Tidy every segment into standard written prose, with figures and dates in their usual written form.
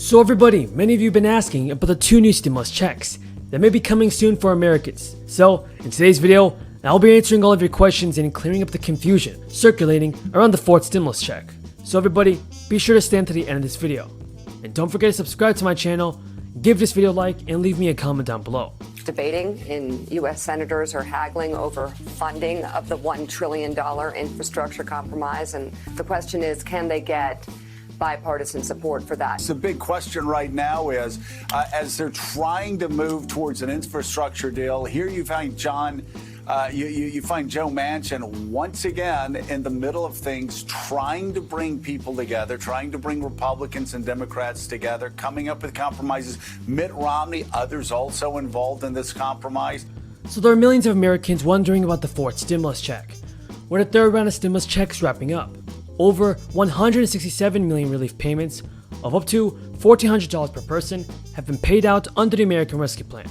So everybody, many of you have been asking about the 2 new stimulus checks that may be coming soon for Americans. So in today's video, I'll be answering all of your questions and clearing up the confusion circulating around the 4th stimulus check. So everybody, be sure to stand to the end of this video. And don't forget to subscribe to my channel, give this video a like, and leave me a comment down below. Debating in U.S. senators are haggling over funding of the $1 trillion infrastructure compromise. And the question is, can they get bipartisan support for that? The big question right now is, as they're trying to move towards an infrastructure deal, here you find you find Joe Manchin once again in the middle of things, trying to bring people together, trying to bring Republicans and Democrats together, coming up with compromises. Mitt Romney, others also involved in this compromise. So there are millions of Americans wondering about the 4th stimulus check, where the 3rd round of stimulus checks wrapping up. Over 167 million relief payments of up to $1,400 per person have been paid out under the American Rescue Plan.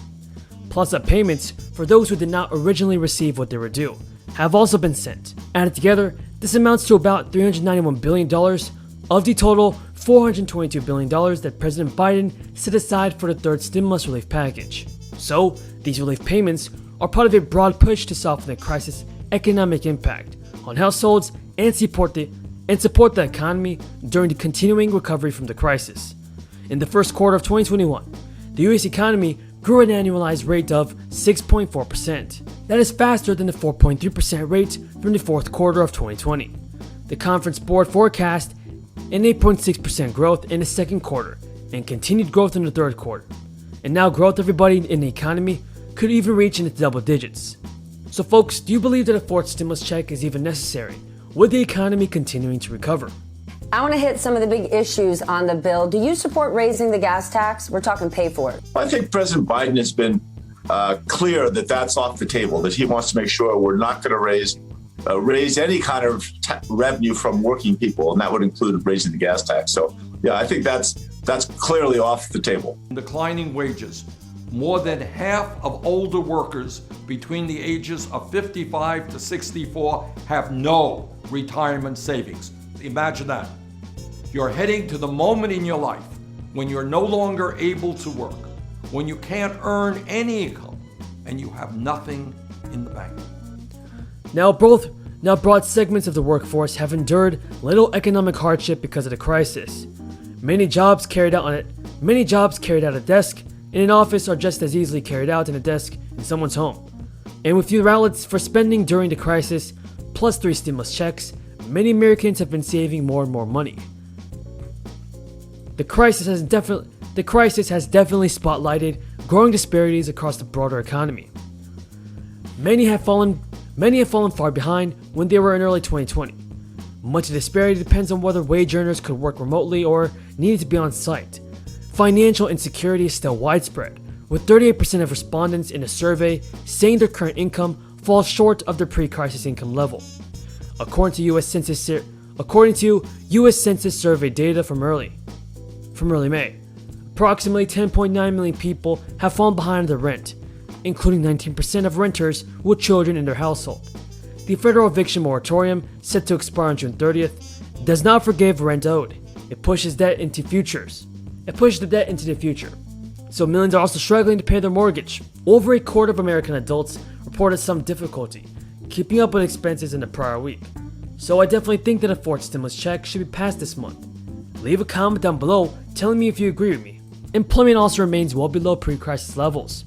Plus, the payments for those who did not originally receive what they were due have also been sent. Added together, this amounts to about $391 billion of the total $422 billion that President Biden set aside for the 3rd stimulus relief package. So, these relief payments are part of a broad push to soften the crisis' economic impact on households and support the economy during the continuing recovery from the crisis. In the first quarter of 2021, the U.S. economy grew at an annualized rate of 6.4%. That is faster than the 4.3% rate from the 4th quarter of 2020. The Conference Board forecast an 8.6% growth in the 2nd quarter and continued growth in the 3rd quarter. And now growth, everybody, in the economy could even reach into double digits. So folks, do you believe that a 4th stimulus check is even necessary, with the economy continuing to recover? I want to hit some of the big issues on the bill. Do you support raising the gas tax? We're talking pay for it. I think President Biden has been clear that that's off the table, that he wants to make sure we're not going to raise any kind of revenue from working people, and that would include raising the gas tax. So, yeah, I think that's clearly off the table. Declining wages. More than half of older workers between the ages of 55 to 64 have no retirement savings. Imagine that. You're heading to the moment in your life when you're no longer able to work, when you can't earn any income, and you have nothing in the bank. Now broad segments of the workforce have endured little economic hardship because of the crisis. Many jobs carried out a desk in an office are just as easily carried out in a desk in someone's home. And with few outlets for spending during the crisis, plus 3 stimulus checks, many Americans have been saving more and more money. The crisis has definitely spotlighted growing disparities across the broader economy. Many have fallen far behind when they were in early 2020. Much of the disparity depends on whether wage earners could work remotely or needed to be on site. Financial insecurity is still widespread, with 38% of respondents in a survey saying their current income falls short of their pre-crisis income level. According to U.S. Census survey data from early May, approximately 10.9 million people have fallen behind on their rent, including 19% of renters with children in their household. The federal eviction moratorium, set to expire on June 30th, does not forgive rent owed. It pushes the debt into the future. So millions are also struggling to pay their mortgage. Over a quarter of American adults reported some difficulty keeping up with expenses in the prior week. So I definitely think that a 4th stimulus check should be passed this month. Leave a comment down below telling me if you agree with me. Employment also remains well below pre-crisis levels.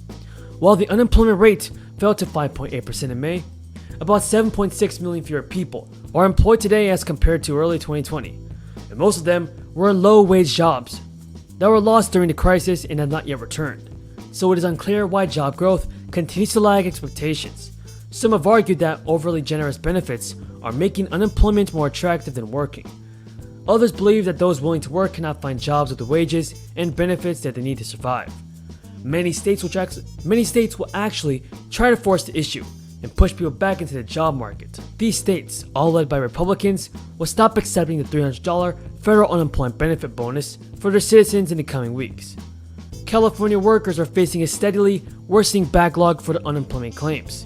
While the unemployment rate fell to 5.8% in May, about 7.6 million fewer people are employed today as compared to early 2020, and most of them were in low-wage jobs that were lost during the crisis and have not yet returned. So it is unclear why job growth continues to lag expectations. Some have argued that overly generous benefits are making unemployment more attractive than working. Others believe that those willing to work cannot find jobs with the wages and benefits that they need to survive. Many states will actually try to force the issue and push people back into the job market. These states, all led by Republicans, will stop accepting the $300 federal unemployment benefit bonus for their citizens in the coming weeks. California workers are facing a steadily worsening backlog for the unemployment claims,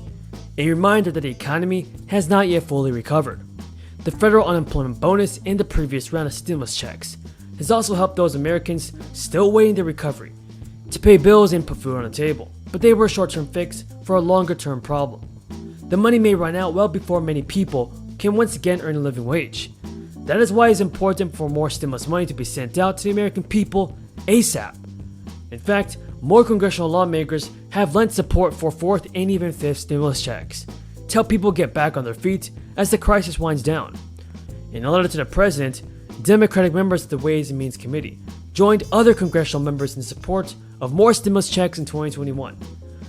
a reminder that the economy has not yet fully recovered. The federal unemployment bonus and the previous round of stimulus checks has also helped those Americans still waiting their recovery to pay bills and put food on the table, but they were a short-term fix for a longer-term problem. The money may run out well before many people can once again earn a living wage. That is why it's important for more stimulus money to be sent out to the American people ASAP. In fact, more congressional lawmakers have lent support for fourth and even fifth stimulus checks to help people get back on their feet as the crisis winds down. In a letter to the president, Democratic members of the Ways and Means Committee joined other congressional members in support of more stimulus checks in 2021.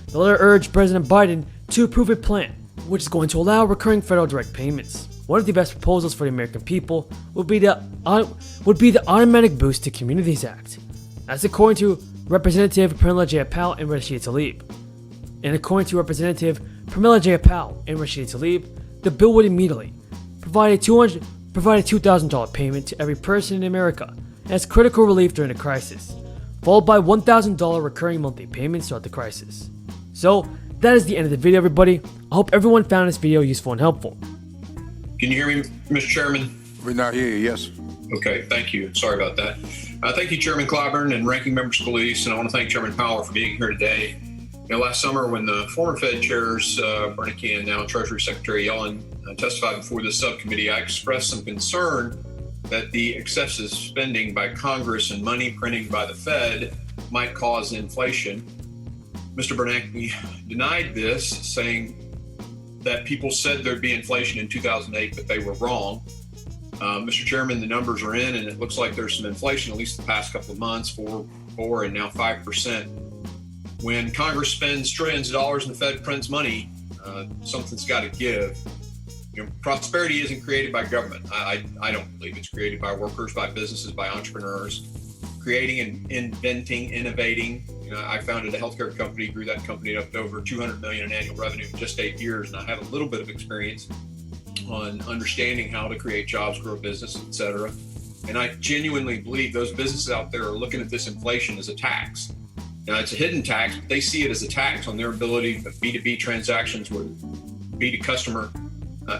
The letter urged President Biden to approve a plan which is going to allow recurring federal direct payments. One of the best proposals for the American people would be the Automatic Boost to Communities Act, as according to Representative Pramila Jayapal and Rashida Tlaib. And according to Representative Pramila Jayapal and Rashida Tlaib, the bill would immediately provide a $2,000 payment to every person in America as critical relief during the crisis, followed by $1,000 recurring monthly payments throughout the crisis. So, that is the end of the video, everybody. I hope everyone found this video useful and helpful. Can you hear me, Mr. Chairman? We now hear you, yes. Okay, thank you. Sorry about that. Thank you, Chairman Clyburn and Ranking Member Scalise, and I want to thank Chairman Powell for being here today. Last summer when the former Fed chairs, Bernanke and now Treasury Secretary Yellen, testified before this subcommittee, I expressed some concern that the excessive spending by Congress and money printing by the Fed might cause inflation. Mr. Bernanke denied this, saying that people said there'd be inflation in 2008, but they were wrong. Mr. Chairman, the numbers are in, and it looks like there's some inflation, at least the past couple of months, 4 and now 5%. When Congress spends trillions of dollars and the Fed prints money, something's got to give. Prosperity isn't created by government. I don't believe it's created by workers, by businesses, by entrepreneurs. Creating and inventing, innovating. I founded a healthcare company, grew that company up to over $200 million in annual revenue in just 8 years, and I have a little bit of experience on understanding how to create jobs, grow business, etc. And I genuinely believe those businesses out there are looking at this inflation as a tax. Now, it's a hidden tax, but they see it as a tax on their ability of B2B transactions with B2B customer.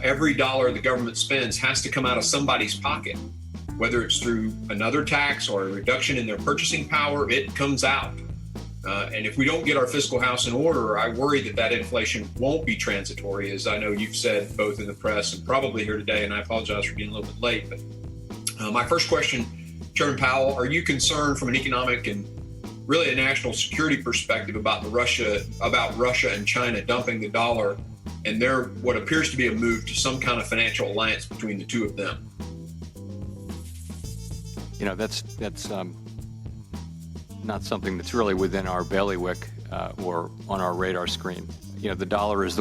Every dollar the government spends has to come out of somebody's pocket. Whether it's through another tax or a reduction in their purchasing power, it comes out. And if we don't get our fiscal house in order, I worry that inflation won't be transitory, as I know you've said both in the press and probably here today, and I apologize for being a little bit late. But my first question, Chairman Powell, are you concerned from an economic and really a national security perspective about Russia and China dumping the dollar and their what appears to be a move to some kind of financial alliance between the two of them? That's not something that's really within our bailiwick or on our radar screen. The dollar is the